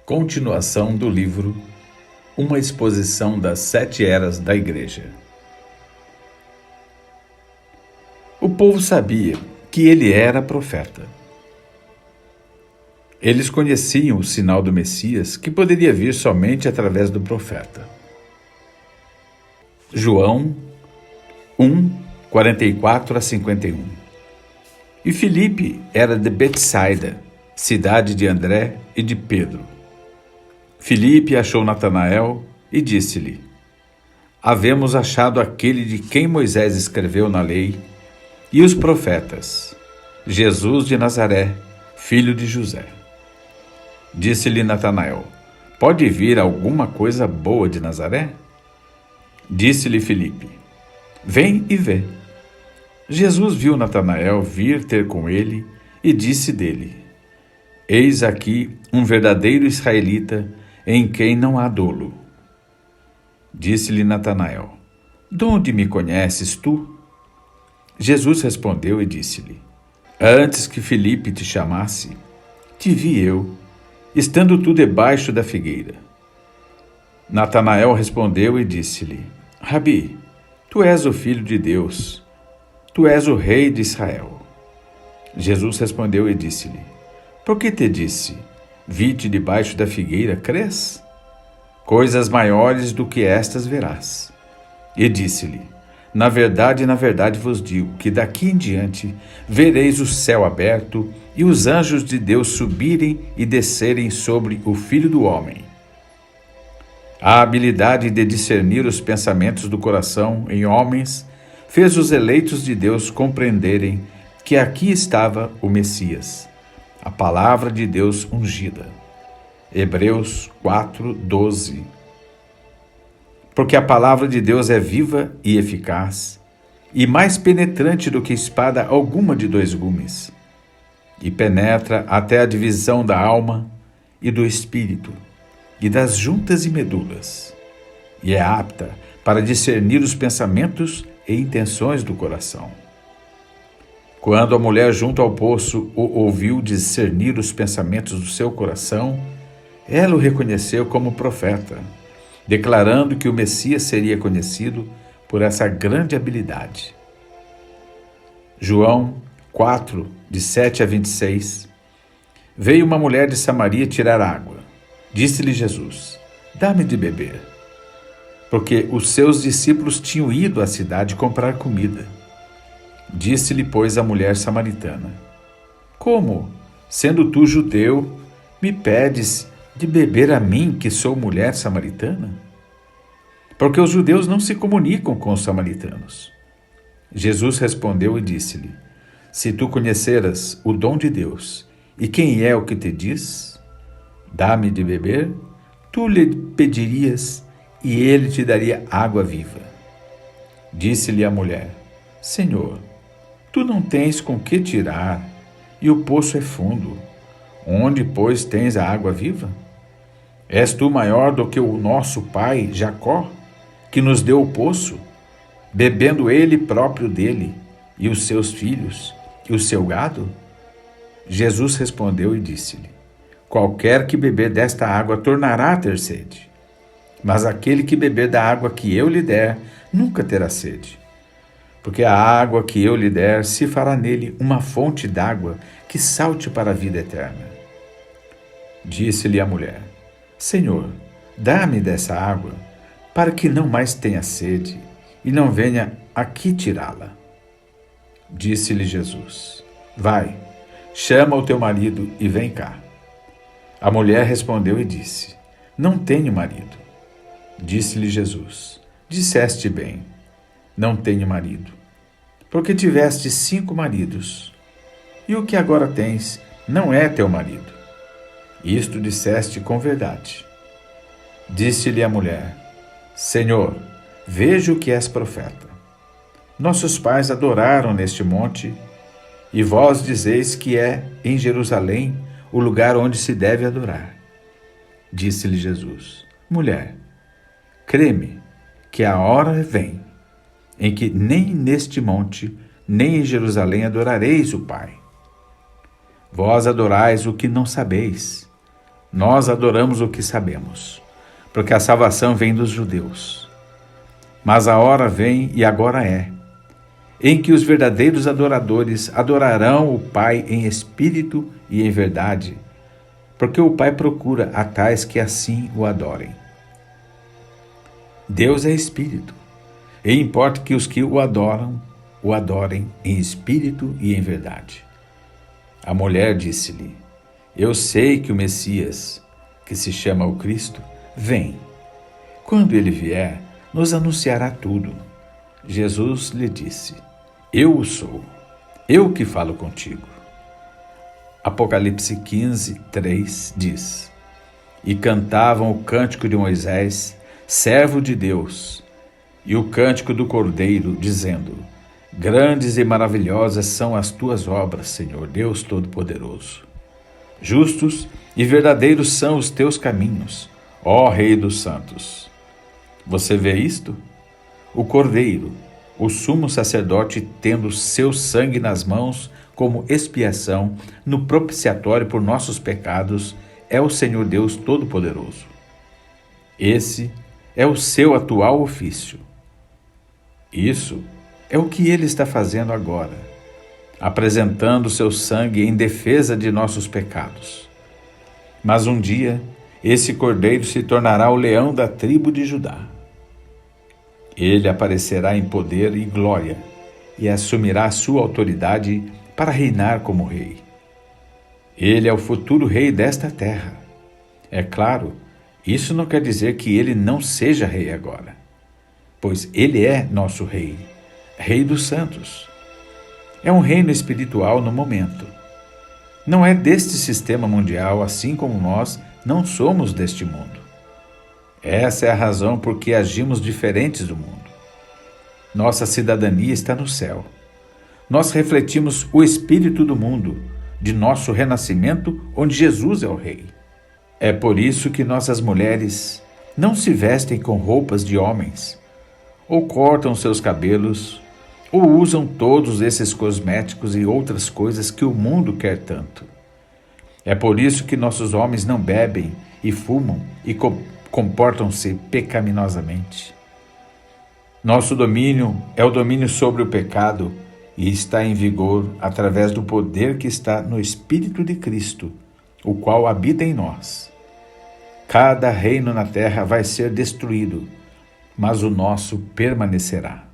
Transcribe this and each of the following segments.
Continuação do livro Uma exposição das 7 eras da Igreja. O povo sabia que ele era profeta. Eles conheciam o sinal do Messias, que poderia vir somente através do profeta. João 1, 44 a 51. E Filipe era de Betsaida, cidade de André e de Pedro. Filipe achou Natanael e disse-lhe: Havemos achado aquele de quem Moisés escreveu na lei e os profetas, Jesus de Nazaré, filho de José. Disse-lhe Natanael: Pode vir alguma coisa boa de Nazaré? Disse-lhe Filipe: Vem e vê. Jesus viu Natanael vir ter com ele e disse dele: Eis aqui um verdadeiro israelita em quem não há dolo. Disse-lhe Natanael: De onde me conheces tu? Jesus respondeu e disse-lhe: Antes que Filipe te chamasse, te vi eu, estando tu debaixo da figueira. Natanael respondeu e disse-lhe: Rabi, tu és o Filho de Deus, tu és o Rei de Israel. Jesus respondeu e disse-lhe: Por que te disse, vi-te debaixo da figueira, crês? Coisas maiores do que estas verás. E disse-lhe: na verdade vos digo que daqui em diante vereis o céu aberto e os anjos de Deus subirem e descerem sobre o Filho do Homem. A habilidade de discernir os pensamentos do coração em homens fez os eleitos de Deus compreenderem que aqui estava o Messias, a palavra de Deus ungida. Hebreus 4:12. Porque a palavra de Deus é viva e eficaz, e mais penetrante do que espada alguma de 2 gumes, e penetra até a divisão da alma e do espírito, e das juntas e medulas, e é apta para discernir os pensamentos e intenções do coração. Quando a mulher junto ao poço o ouviu discernir os pensamentos do seu coração, ela o reconheceu como profeta, declarando que o Messias seria conhecido por essa grande habilidade. João 4, de 7 a 26. Veio uma mulher de Samaria tirar água. Disse-lhe Jesus: Dá-me de beber. Porque os seus discípulos tinham ido à cidade comprar comida. Disse-lhe, pois, a mulher samaritana: Como, sendo tu judeu, me pedes de beber a mim, que sou mulher samaritana? Porque os judeus não se comunicam com os samaritanos. Jesus respondeu e disse-lhe: Se tu conheceras o dom de Deus, e quem é o que te diz, dá-me de beber, tu lhe pedirias, e ele te daria água viva. Disse-lhe a mulher: Senhor, tu não tens com que tirar, e o poço é fundo. Onde, pois, tens a água viva? És tu maior do que o nosso pai Jacó, que nos deu o poço, bebendo ele próprio dele, e os seus filhos, e o seu gado? Jesus respondeu e disse-lhe: Qualquer que beber desta água tornará a ter sede. Mas aquele que beber da água que eu lhe der, nunca terá sede. Porque a água que eu lhe der se fará nele uma fonte d'água que salte para a vida eterna. Disse-lhe a mulher: Senhor, dá-me dessa água, para que não mais tenha sede, e não venha aqui tirá-la. Disse-lhe Jesus: Vai, chama o teu marido e vem cá. A mulher respondeu e disse: Não tenho marido. Disse-lhe Jesus: Disseste bem, não tenho marido, porque tiveste 5 maridos, e o que agora tens não é teu marido. Isto disseste com verdade. Disse-lhe a mulher: Senhor, vejo que és profeta. Nossos pais adoraram neste monte, e vós dizeis que é em Jerusalém o lugar onde se deve adorar. Disse-lhe Jesus: Mulher, crê-me que a hora vem em que nem neste monte, nem em Jerusalém adorareis o Pai. Vós adorais o que não sabeis. Nós adoramos o que sabemos, porque a salvação vem dos judeus. Mas a hora vem, e agora é, em que os verdadeiros adoradores adorarão o Pai em espírito e em verdade, porque o Pai procura a tais que assim o adorem. Deus é espírito, e importa que os que o adorem em espírito e em verdade. A mulher disse-lhe: Eu sei que o Messias, que se chama o Cristo, vem. Quando ele vier, nos anunciará tudo. Jesus lhe disse: Eu o sou, eu que falo contigo. Apocalipse 15, 3 diz: E cantavam o cântico de Moisés, servo de Deus, e o cântico do Cordeiro, dizendo: Grandes e maravilhosas são as tuas obras, Senhor Deus Todo-Poderoso. Justos e verdadeiros são os teus caminhos, ó Rei dos Santos. Você vê isto? O Cordeiro, o sumo sacerdote, tendo seu sangue nas mãos como expiação no propiciatório por nossos pecados, é o Senhor Deus Todo-Poderoso. Esse é o seu atual ofício. Isso é o que ele está fazendo agora, apresentando seu sangue em defesa de nossos pecados. Mas um dia, esse cordeiro se tornará o leão da tribo de Judá. Ele aparecerá em poder e glória e assumirá a sua autoridade para reinar como rei. Ele é o futuro rei desta terra. É claro, isso não quer dizer que ele não seja rei agora, pois ele é nosso rei, Rei dos Santos. É um reino espiritual no momento. Não é deste sistema mundial, assim como nós não somos deste mundo. Essa é a razão por que agimos diferentes do mundo. Nossa cidadania está no céu. Nós refletimos o espírito do mundo, de nosso renascimento, onde Jesus é o Rei. É por isso que nossas mulheres não se vestem com roupas de homens, ou cortam seus cabelos, ou usam todos esses cosméticos e outras coisas que o mundo quer tanto. É por isso que nossos homens não bebem e fumam e comportam-se pecaminosamente. Nosso domínio é o domínio sobre o pecado e está em vigor através do poder que está no Espírito de Cristo, o qual habita em nós. Cada reino na terra vai ser destruído, mas o nosso permanecerá.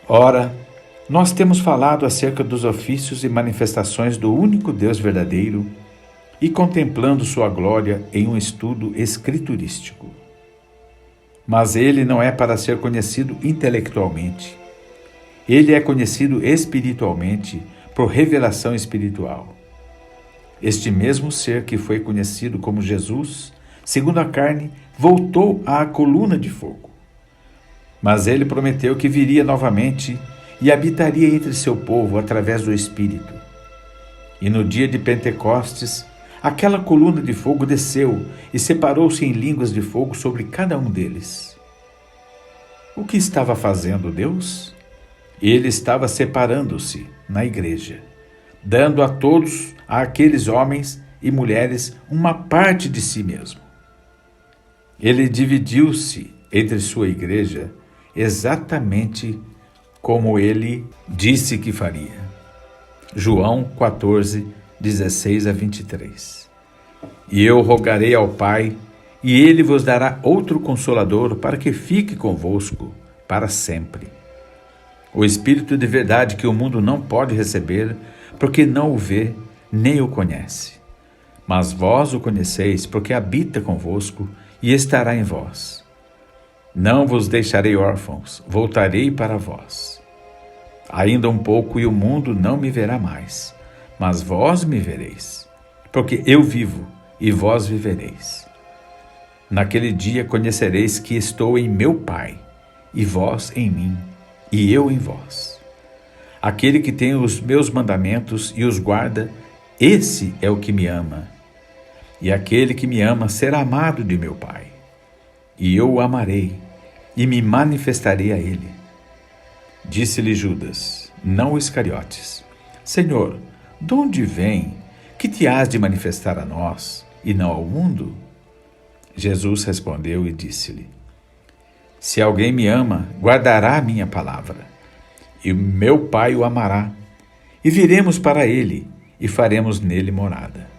Ora, nós temos falado acerca dos ofícios e manifestações do único Deus verdadeiro e contemplando sua glória em um estudo escriturístico. Mas ele não é para ser conhecido intelectualmente. Ele é conhecido espiritualmente por revelação espiritual. Este mesmo ser que foi conhecido como Jesus, segundo a carne, voltou à coluna de fogo. Mas ele prometeu que viria novamente e habitaria entre seu povo através do Espírito. E no dia de Pentecostes, aquela coluna de fogo desceu e separou-se em línguas de fogo sobre cada um deles. O que estava fazendo Deus? Ele estava separando-se na igreja, dando a todos, aqueles homens e mulheres, uma parte de si mesmo. Ele dividiu-se entre sua igreja exatamente como ele disse que faria. João 14, 16 a 23. E eu rogarei ao Pai, e ele vos dará outro Consolador para que fique convosco para sempre. O Espírito de verdade que o mundo não pode receber, porque não o vê, nem o conhece. Mas vós o conheceis, porque habita convosco e estará em vós. Não vos deixarei órfãos, voltarei para vós. Ainda um pouco e o mundo não me verá mais, mas vós me vereis, porque eu vivo e vós vivereis. Naquele dia conhecereis que estou em meu Pai, e vós em mim, e eu em vós. Aquele que tem os meus mandamentos e os guarda, esse é o que me ama. E aquele que me ama será amado de meu Pai. E eu o amarei, e me manifestarei a ele. Disse-lhe Judas, não Iscariotes: Senhor, de onde vem que te hás de manifestar a nós e não ao mundo? Jesus respondeu e disse-lhe: Se alguém me ama, guardará a minha palavra, e meu Pai o amará, e viremos para ele, e faremos nele morada.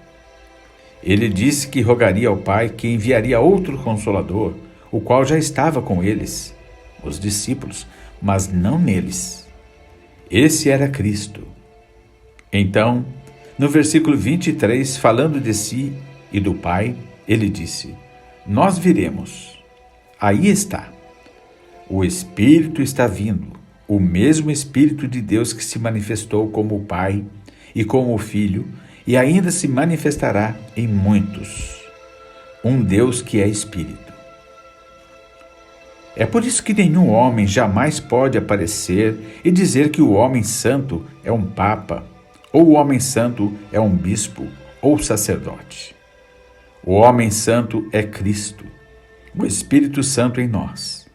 Ele disse que rogaria ao Pai que enviaria outro Consolador, o qual já estava com eles, os discípulos, mas não neles. Esse era Cristo. Então, no versículo 23, falando de si e do Pai, ele disse: Nós viremos. Aí está. O Espírito está vindo, o mesmo Espírito de Deus que se manifestou como o Pai e como o Filho, e ainda se manifestará em muitos. Um Deus que é Espírito. É por isso que nenhum homem jamais pode aparecer e dizer que o homem santo é um papa, ou o homem santo é um bispo ou sacerdote. O homem santo é Cristo, o Espírito Santo em nós.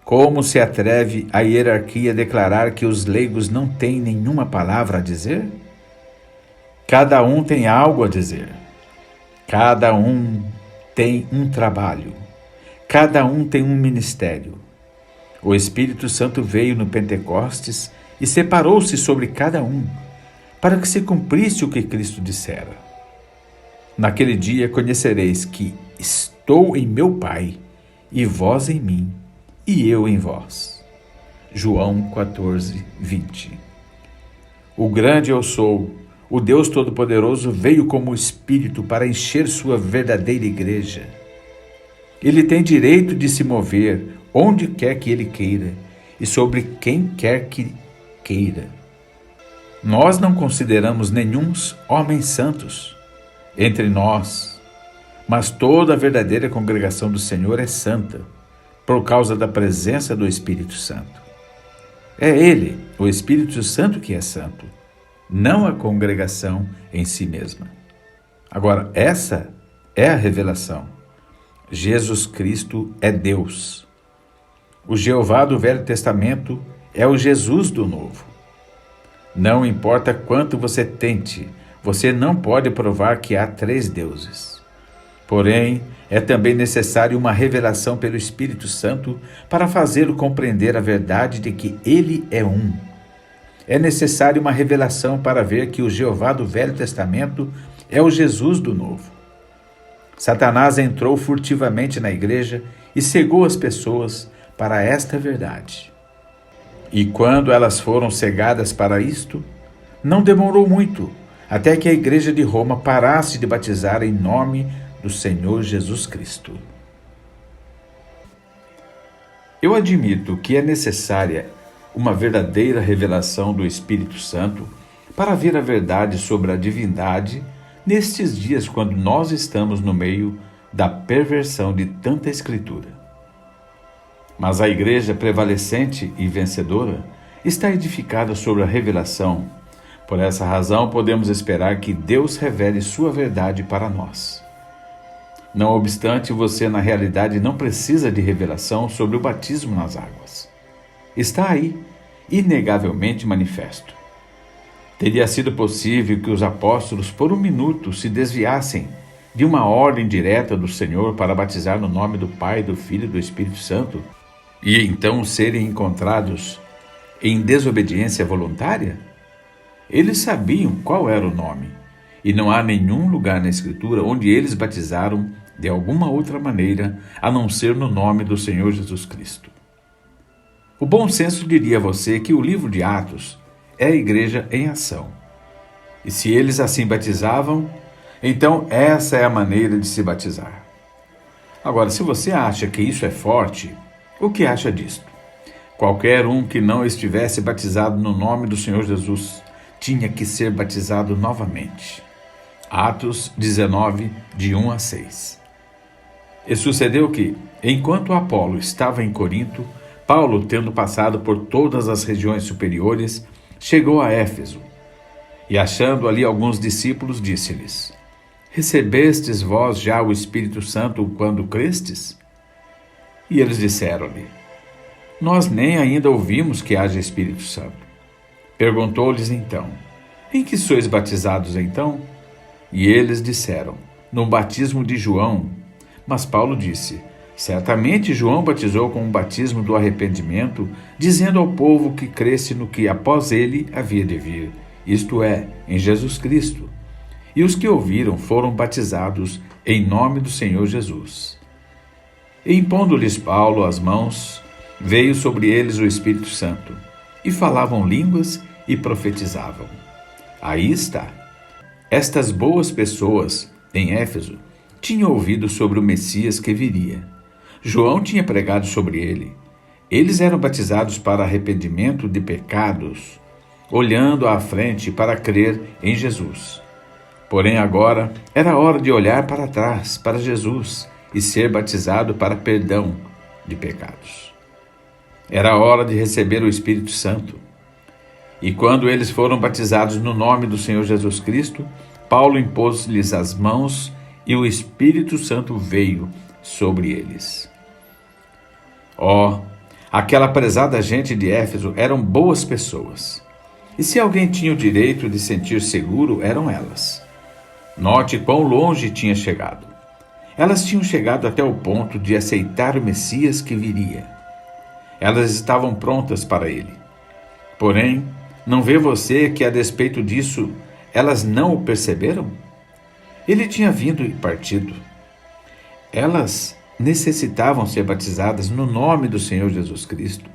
Como se atreve a hierarquia a declarar que os leigos não têm nenhuma palavra a dizer? Cada um tem algo a dizer. Cada um tem um trabalho. Cada um tem um ministério. O Espírito Santo veio no Pentecostes e separou-se sobre cada um, para que se cumprisse o que Cristo dissera. Naquele dia conhecereis que estou em meu Pai, e vós em mim, e eu em vós. João 14, 20. O grande eu sou, o Deus Todo-Poderoso, veio como Espírito para encher sua verdadeira igreja. Ele tem direito de se mover onde quer que ele queira e sobre quem quer que queira. Nós não consideramos nenhuns homens santos entre nós, mas toda a verdadeira congregação do Senhor é santa, por causa da presença do Espírito Santo. É Ele, o Espírito Santo, que é santo, não a congregação em si mesma. Agora, essa é a revelação. Jesus Cristo é Deus. O Jeová do Velho Testamento é o Jesus do Novo. Não importa quanto você tente, você não pode provar que há 3 deuses. Porém, é também necessário uma revelação pelo Espírito Santo para fazê-lo compreender a verdade de que ele é um. É necessário uma revelação para ver que o Jeová do Velho Testamento é o Jesus do Novo. Satanás entrou furtivamente na igreja e cegou as pessoas para esta verdade. E quando elas foram cegadas para isto, não demorou muito, até que a igreja de Roma parasse de batizar em nome do Senhor Jesus Cristo. Eu admito que é necessária uma verdadeira revelação do Espírito Santo para ver a verdade sobre a divindade nestes dias quando nós estamos no meio da perversão de tanta escritura. Mas a igreja prevalecente e vencedora está edificada sobre a revelação. Por essa razão, podemos esperar que Deus revele sua verdade para nós. Não obstante, você na realidade não precisa de revelação sobre o batismo nas águas. Está aí, inegavelmente manifesto. Teria sido possível que os apóstolos por um minuto se desviassem de uma ordem direta do Senhor para batizar no nome do Pai, do Filho e do Espírito Santo e então serem encontrados em desobediência voluntária? Eles sabiam qual era o nome, e não há nenhum lugar na Escritura onde eles batizaram de alguma outra maneira a não ser no nome do Senhor Jesus Cristo. O bom senso diria a você que o livro de Atos é a igreja em ação. E se eles assim batizavam, então essa é a maneira de se batizar. Agora, se você acha que isso é forte, o que acha disto? Qualquer um que não estivesse batizado no nome do Senhor Jesus tinha que ser batizado novamente. Atos 19, de 1 a 6. E sucedeu que, enquanto Apolo estava em Corinto, Paulo, tendo passado por todas as regiões superiores, chegou a Éfeso. E achando ali alguns discípulos, disse-lhes: Recebestes vós já o Espírito Santo quando crestes? E eles disseram-lhe: Nós nem ainda ouvimos que haja Espírito Santo. Perguntou-lhes então: Em que sois batizados então? E eles disseram: no batismo de João. Mas Paulo disse: certamente João batizou com o batismo do arrependimento, dizendo ao povo que cresce no que após ele havia de vir, isto é, em Jesus Cristo. E os que ouviram foram batizados em nome do Senhor Jesus. E impondo-lhes Paulo as mãos, veio sobre eles o Espírito Santo, e falavam línguas e profetizavam. Aí está. Estas boas pessoas, em Éfeso, tinham ouvido sobre o Messias que viria. João tinha pregado sobre ele. Eles eram batizados para arrependimento de pecados, olhando à frente para crer em Jesus. Porém agora era hora de olhar para trás, para Jesus, e ser batizado para perdão de pecados. Era hora de receber o Espírito Santo. E quando eles foram batizados no nome do Senhor Jesus Cristo, Paulo impôs-lhes as mãos e o Espírito Santo veio sobre eles. Aquela prezada gente de Éfeso eram boas pessoas. E se alguém tinha o direito de sentir seguro, eram elas. Note quão longe tinha chegado. Elas tinham chegado até o ponto de aceitar o Messias que viria. Elas estavam prontas para ele. Porém, não vê você que, a despeito disso, elas não o perceberam? Ele tinha vindo e partido. Elas necessitavam ser batizadas no nome do Senhor Jesus Cristo.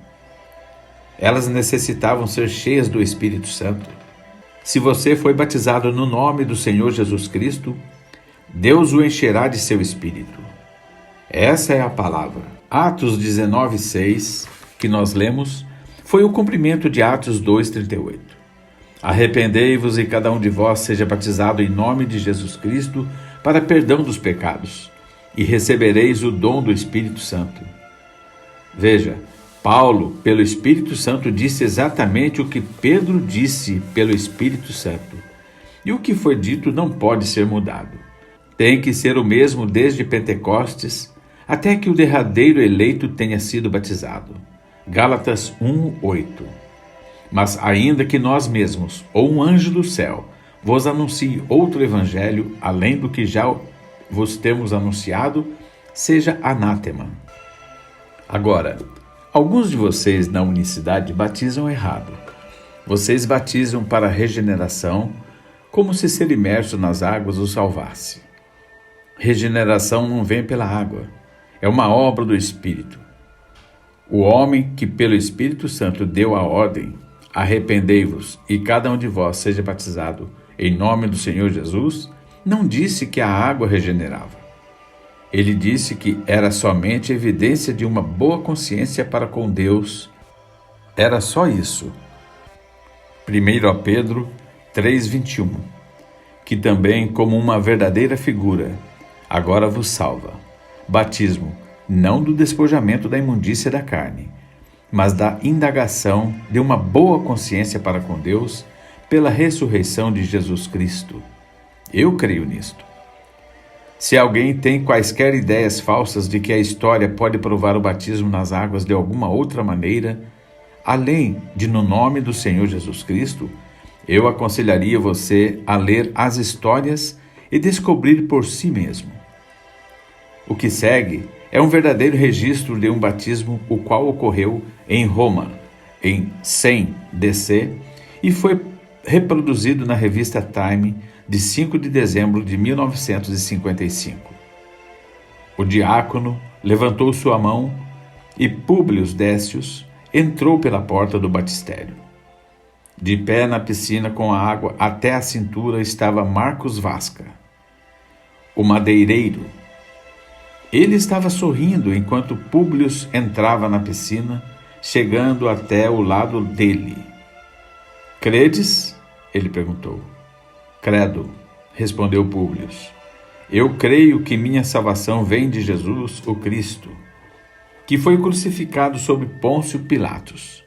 Elas necessitavam ser cheias do Espírito Santo. Se você foi batizado no nome do Senhor Jesus Cristo, Deus o encherá de seu Espírito. Essa é a palavra. Atos 19:6, que nós lemos, foi o cumprimento de Atos 2:38. Arrependei-vos e cada um de vós seja batizado em nome de Jesus Cristo para perdão dos pecados, e recebereis o dom do Espírito Santo. Veja, Paulo, pelo Espírito Santo, disse exatamente o que Pedro disse pelo Espírito Santo. E o que foi dito não pode ser mudado. Tem que ser o mesmo desde Pentecostes até que o derradeiro eleito tenha sido batizado. Gálatas 1:8. Mas ainda que nós mesmos, ou um anjo do céu, vos anuncie outro evangelho, além do que já vos temos anunciado, seja anátema. Agora, alguns de vocês na unicidade batizam errado. Vocês batizam para regeneração, como se ser imerso nas águas os salvasse. Regeneração não vem pela água, é uma obra do Espírito. O homem que pelo Espírito Santo deu a ordem, arrependei-vos e cada um de vós seja batizado em nome do Senhor Jesus, não disse que a água regenerava. Ele disse que era somente evidência de uma boa consciência para com Deus. Era só isso. 1 Pedro 3:21, que também, como uma verdadeira figura, agora vos salva. Batismo, não do despojamento da imundícia da carne, mas da indagação de uma boa consciência para com Deus pela ressurreição de Jesus Cristo. Eu creio nisto. Se alguém tem quaisquer ideias falsas de que a história pode provar o batismo nas águas de alguma outra maneira, além de no nome do Senhor Jesus Cristo, eu aconselharia você a ler as histórias e descobrir por si mesmo. O que segue é um verdadeiro registro de um batismo o qual ocorreu em Roma, em 100 DC, e foi reproduzido na revista Time de 5 de dezembro de 1955. O diácono levantou sua mão e Públio Décius entrou pela porta do batistério. De pé na piscina com a água até a cintura estava Marcos Vasca, o madeireiro. Ele estava sorrindo enquanto Públio entrava na piscina, chegando até o lado dele. Credes? Ele perguntou. Credo, respondeu Públio. Eu creio que minha salvação vem de Jesus, o Cristo, que foi crucificado sob Pôncio Pilatos.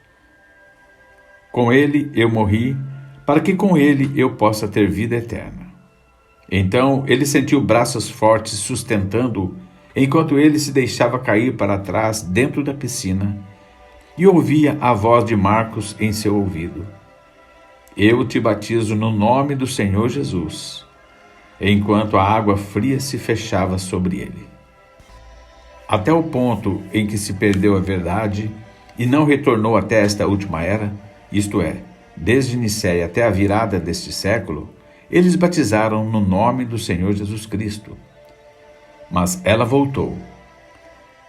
Com ele eu morri, para que com ele eu possa ter vida eterna. Então ele sentiu braços fortes sustentando-o, enquanto ele se deixava cair para trás dentro da piscina, e ouvia a voz de Marcos em seu ouvido. Eu te batizo no nome do Senhor Jesus. enquanto a água fria se fechava sobre ele. Até o ponto em que se perdeu a verdade e não retornou até esta última era, isto é, desde Nicéia até a virada deste século, eles batizaram no nome do Senhor Jesus Cristo. Mas ela voltou.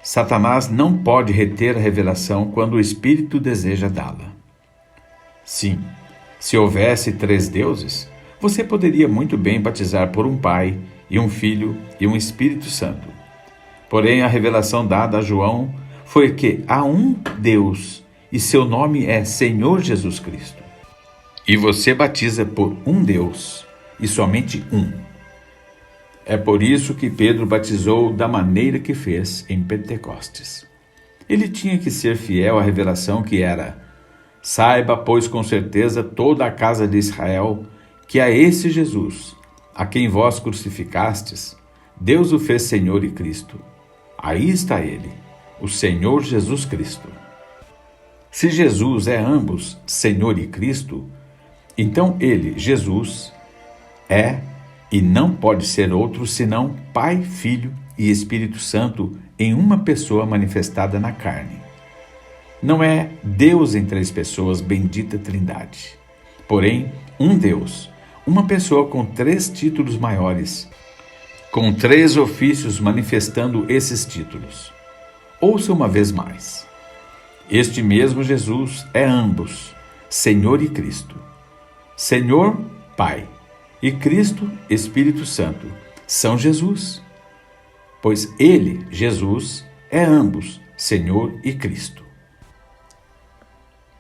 Satanás não pode reter a revelação quando o Espírito deseja dá-la. Sim, se houvesse 3 deuses, você poderia muito bem batizar por um Pai, e um Filho e um Espírito Santo. Porém, a revelação dada a João foi que há um Deus, e seu nome é Senhor Jesus Cristo. E você batiza por um Deus, e somente um. É por isso que Pedro batizou da maneira que fez em Pentecostes. Ele tinha que ser fiel à revelação que era: saiba, pois, com certeza toda a casa de Israel, que a esse Jesus, a quem vós crucificastes, Deus o fez Senhor e Cristo. Aí está ele, o Senhor Jesus Cristo. Se Jesus é ambos Senhor e Cristo, então ele, Jesus, é e não pode ser outro senão Pai, Filho e Espírito Santo em uma pessoa manifestada na carne. Não é Deus em 3 pessoas, bendita Trindade. Porém, um Deus, uma pessoa com 3 títulos maiores, com 3 ofícios manifestando esses títulos. Ouça uma vez mais. Este mesmo Jesus é ambos, Senhor e Cristo. Senhor, Pai, e Cristo, Espírito Santo, são Jesus. Pois ele, Jesus, é ambos, Senhor e Cristo.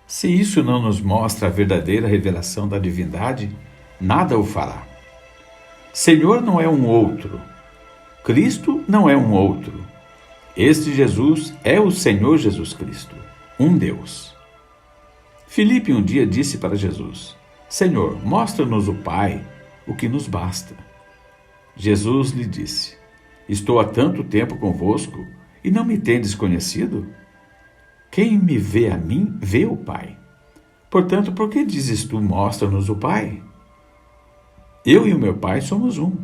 Se isso não nos mostra a verdadeira revelação da divindade, nada o fará. Senhor não é um outro. Cristo não é um outro. Este Jesus é o Senhor Jesus Cristo, um Deus. Filipe um dia disse para Jesus: Senhor, mostra-nos o Pai, o que nos basta. Jesus lhe disse: Estou há tanto tempo convosco e não me tendes conhecido? Quem me vê a mim, vê o Pai. Portanto, por que dizes tu, mostra-nos o Pai? Eu e o meu Pai somos um.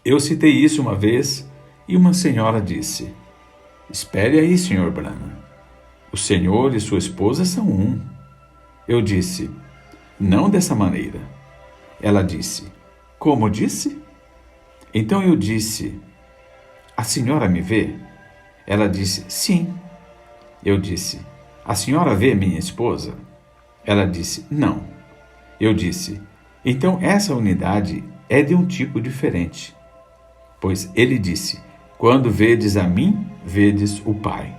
Eu citei isso uma vez e uma senhora disse: Espere aí, Sr. Branham. O senhor e sua esposa são um. Eu disse: Não dessa maneira. Ela disse: Como disse? Então eu disse: A senhora me vê? Ela disse: Sim. Eu disse: A senhora vê minha esposa? Ela disse: Não. Eu disse: Então essa unidade é de um tipo diferente. Pois ele disse: Quando vedes a mim, vedes o Pai.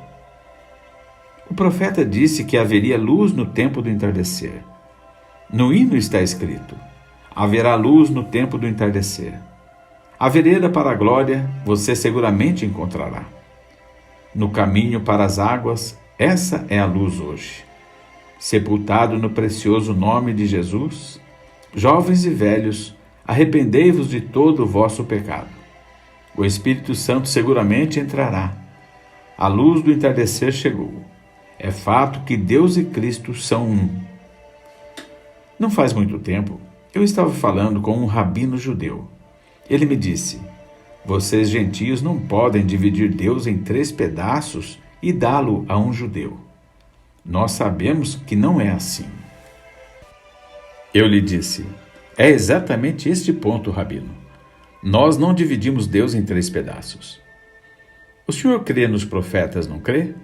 O profeta disse que haveria luz no tempo do entardecer. No hino está escrito: haverá luz no tempo do entardecer. A vereda para a glória você seguramente encontrará. No caminho para as águas, essa é a luz hoje. Sepultado no precioso nome de Jesus, jovens e velhos, arrependei-vos de todo o vosso pecado. O Espírito Santo seguramente entrará. A luz do entardecer chegou. É fato que Deus e Cristo são um. Não faz muito tempo, eu estava falando com um rabino judeu. Ele me disse: Vocês gentios não podem dividir Deus em 3 pedaços e dá-lo a um judeu. Nós sabemos que não é assim. Eu lhe disse: É exatamente este ponto, rabino. Nós não dividimos Deus em 3 pedaços. O senhor crê nos profetas, não crê?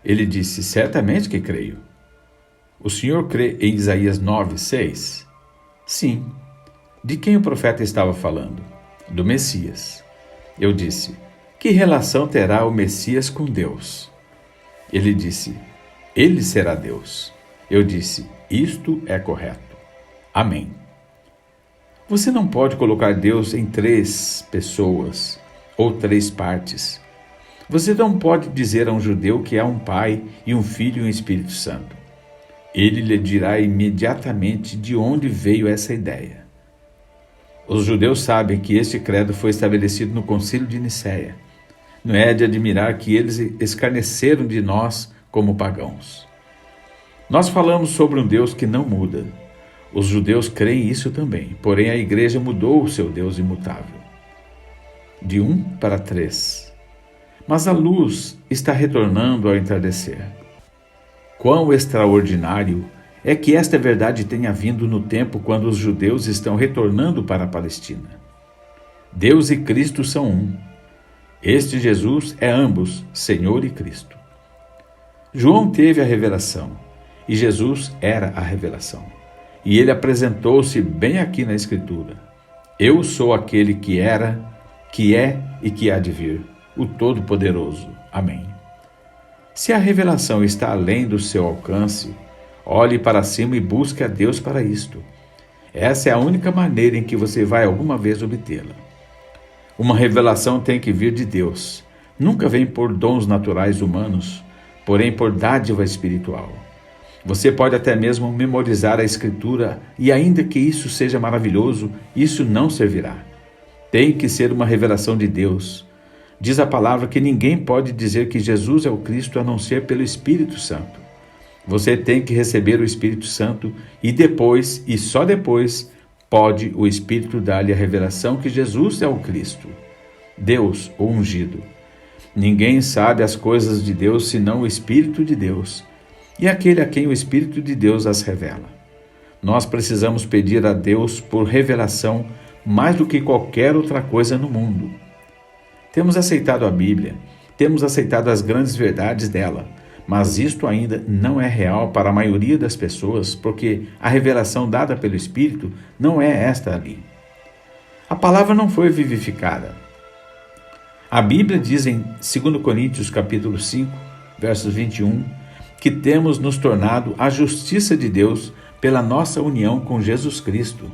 Ele disse: Certamente que creio. O senhor crê em Isaías 9:6? Sim. De quem o profeta estava falando? Do Messias. Eu disse: Que relação terá o Messias com Deus? Ele disse: Ele será Deus. Eu disse: Isto é correto. Amém. Você não pode colocar Deus em 3 pessoas ou 3 partes. Você não pode dizer a um judeu que há um Pai e um Filho e um Espírito Santo. Ele lhe dirá imediatamente de onde veio essa ideia. Os judeus sabem que este credo foi estabelecido no Concílio de Nicéia. Não é de admirar que eles escarneceram de nós como pagãos. Nós falamos sobre um Deus que não muda. Os judeus creem isso também, porém a igreja mudou o seu Deus imutável. De 1 para 3. Mas a luz está retornando ao entardecer. Quão extraordinário é que esta verdade tenha vindo no tempo quando os judeus estão retornando para a Palestina. Deus e Cristo são um. Este Jesus é ambos, Senhor e Cristo. João teve a revelação, e Jesus era a revelação. E ele apresentou-se bem aqui na Escritura. Eu sou aquele que era, que é e que há de vir, o Todo-Poderoso. Amém. Se a revelação está além do seu alcance, olhe para cima e busque a Deus para isto. Essa é a única maneira em que você vai alguma vez obtê-la. Uma revelação tem que vir de Deus. Nunca vem por dons naturais humanos, porém por dádiva espiritual. Você pode até mesmo memorizar a Escritura e ainda que isso seja maravilhoso, isso não servirá. Tem que ser uma revelação de Deus. Diz a palavra que ninguém pode dizer que Jesus é o Cristo a não ser pelo Espírito Santo. Você tem que receber o Espírito Santo e depois, e só depois, pode o Espírito dar-lhe a revelação que Jesus é o Cristo, Deus, o ungido. Ninguém sabe as coisas de Deus senão o Espírito de Deus, e aquele a quem o Espírito de Deus as revela. Nós precisamos pedir a Deus por revelação mais do que qualquer outra coisa no mundo. Temos aceitado a Bíblia, temos aceitado as grandes verdades dela, mas isto ainda não é real para a maioria das pessoas, porque a revelação dada pelo Espírito não é esta ali. A palavra não foi vivificada. A Bíblia diz em 2 Coríntios capítulo 5, versos 21, que temos nos tornado a justiça de Deus pela nossa união com Jesus Cristo.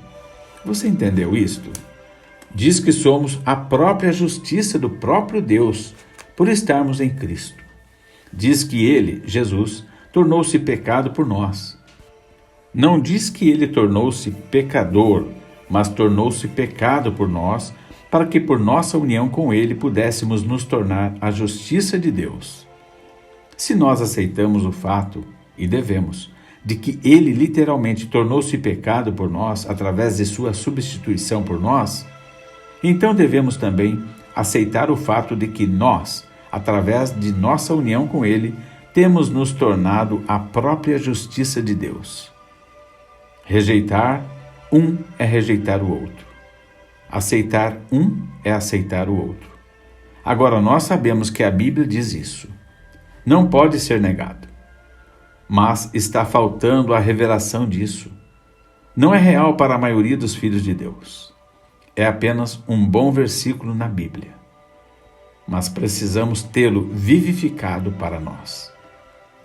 Você entendeu isto? Diz que somos a própria justiça do próprio Deus por estarmos em Cristo. Diz que ele, Jesus, tornou-se pecado por nós. Não diz que ele tornou-se pecador, mas tornou-se pecado por nós, para que por nossa união com ele pudéssemos nos tornar a justiça de Deus. Se nós aceitamos o fato, e devemos, de que ele literalmente tornou-se pecado por nós através de sua substituição por nós, então devemos também aceitar o fato de que nós, através de nossa união com ele, temos nos tornado a própria justiça de Deus. Rejeitar um é rejeitar o outro. Aceitar um é aceitar o outro. Agora, nós sabemos que a Bíblia diz isso. Não pode ser negado. Mas está faltando a revelação disso. Não é real para a maioria dos filhos de Deus. É apenas um bom versículo na Bíblia. Mas precisamos tê-lo vivificado para nós.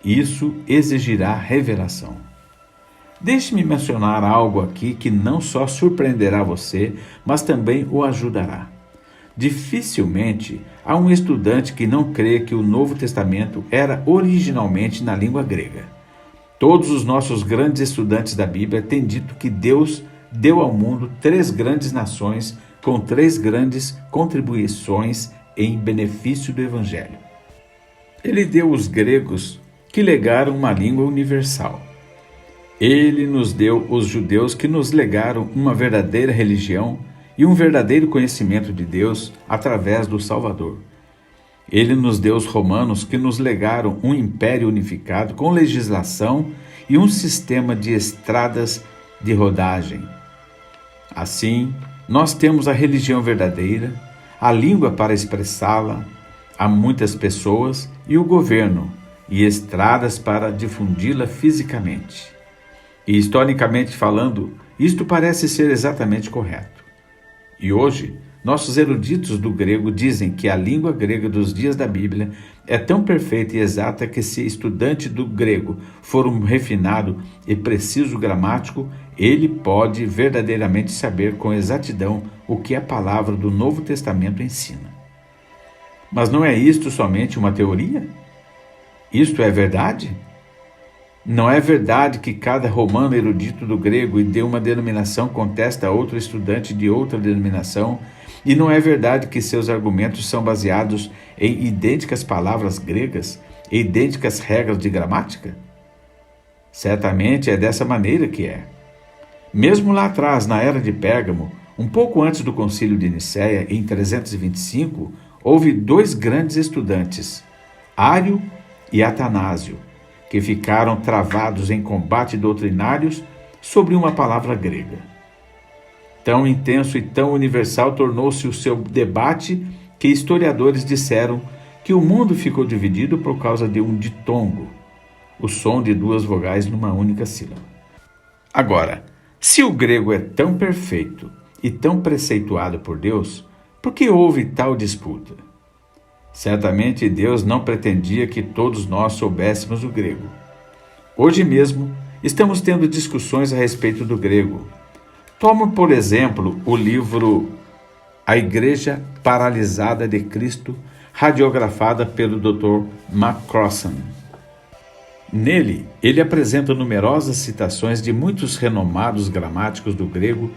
Isso exigirá revelação. Deixe-me mencionar algo aqui que não só surpreenderá você, mas também o ajudará. Dificilmente há um estudante que não crê que o Novo Testamento era originalmente na língua grega. Todos os nossos grandes estudantes da Bíblia têm dito que Deus deu ao mundo 3 grandes nações com 3 grandes contribuições em benefício do Evangelho. Ele deu os gregos que legaram uma língua universal. Ele nos deu os judeus que nos legaram uma verdadeira religião e um verdadeiro conhecimento de Deus através do Salvador. Ele nos deu os romanos que nos legaram um império unificado com legislação e um sistema de estradas de rodagem. Assim, nós temos a religião verdadeira, a língua para expressá-la a muitas pessoas e o governo, e estradas para difundi-la fisicamente. E historicamente falando, isto parece ser exatamente correto. E hoje, nossos eruditos do grego dizem que a língua grega dos dias da Bíblia é tão perfeita e exata que se estudante do grego for um refinado e preciso gramático, ele pode verdadeiramente saber com exatidão o que a palavra do Novo Testamento ensina. Mas não é isto somente uma teoria? Isto é verdade? Não é verdade que cada romano erudito do grego e de uma denominação contesta outro estudante de outra denominação, e não é verdade que seus argumentos são baseados em idênticas palavras gregas e idênticas regras de gramática? Certamente é dessa maneira que é. Mesmo lá atrás, na era de Pérgamo, um pouco antes do Concílio de Nicéia, em 325, houve dois grandes estudantes, Ário e Atanásio, que ficaram travados em combates doutrinários sobre uma palavra grega. Tão intenso e tão universal tornou-se o seu debate que historiadores disseram que o mundo ficou dividido por causa de um ditongo, o som de duas vogais numa única sílaba. Agora, se o grego é tão perfeito e tão preceituado por Deus, por que houve tal disputa? Certamente Deus não pretendia que todos nós soubéssemos o grego. Hoje mesmo, estamos tendo discussões a respeito do grego. Tomo, por exemplo, o livro A Igreja Paralisada de Cristo, radiografada pelo Dr. McCrossan. Nele, ele apresenta numerosas citações de muitos renomados gramáticos do grego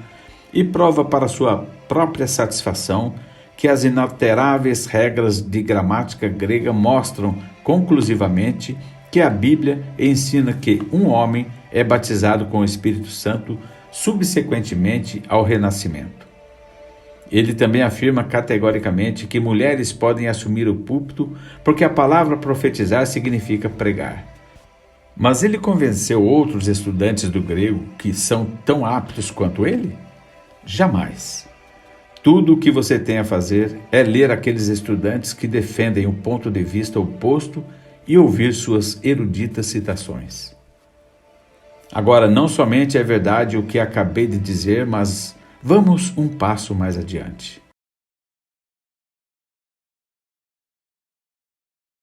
e prova para sua própria satisfação que as inalteráveis regras de gramática grega mostram conclusivamente que a Bíblia ensina que um homem é batizado com o Espírito Santo subsequentemente ao renascimento. Ele também afirma categoricamente que mulheres podem assumir o púlpito porque a palavra profetizar significa pregar. Mas ele convenceu outros estudantes do grego que são tão aptos quanto ele? Jamais. Tudo o que você tem a fazer é ler aqueles estudantes que defendem o ponto de vista oposto e ouvir suas eruditas citações. Agora, não somente é verdade o que acabei de dizer, mas vamos um passo mais adiante.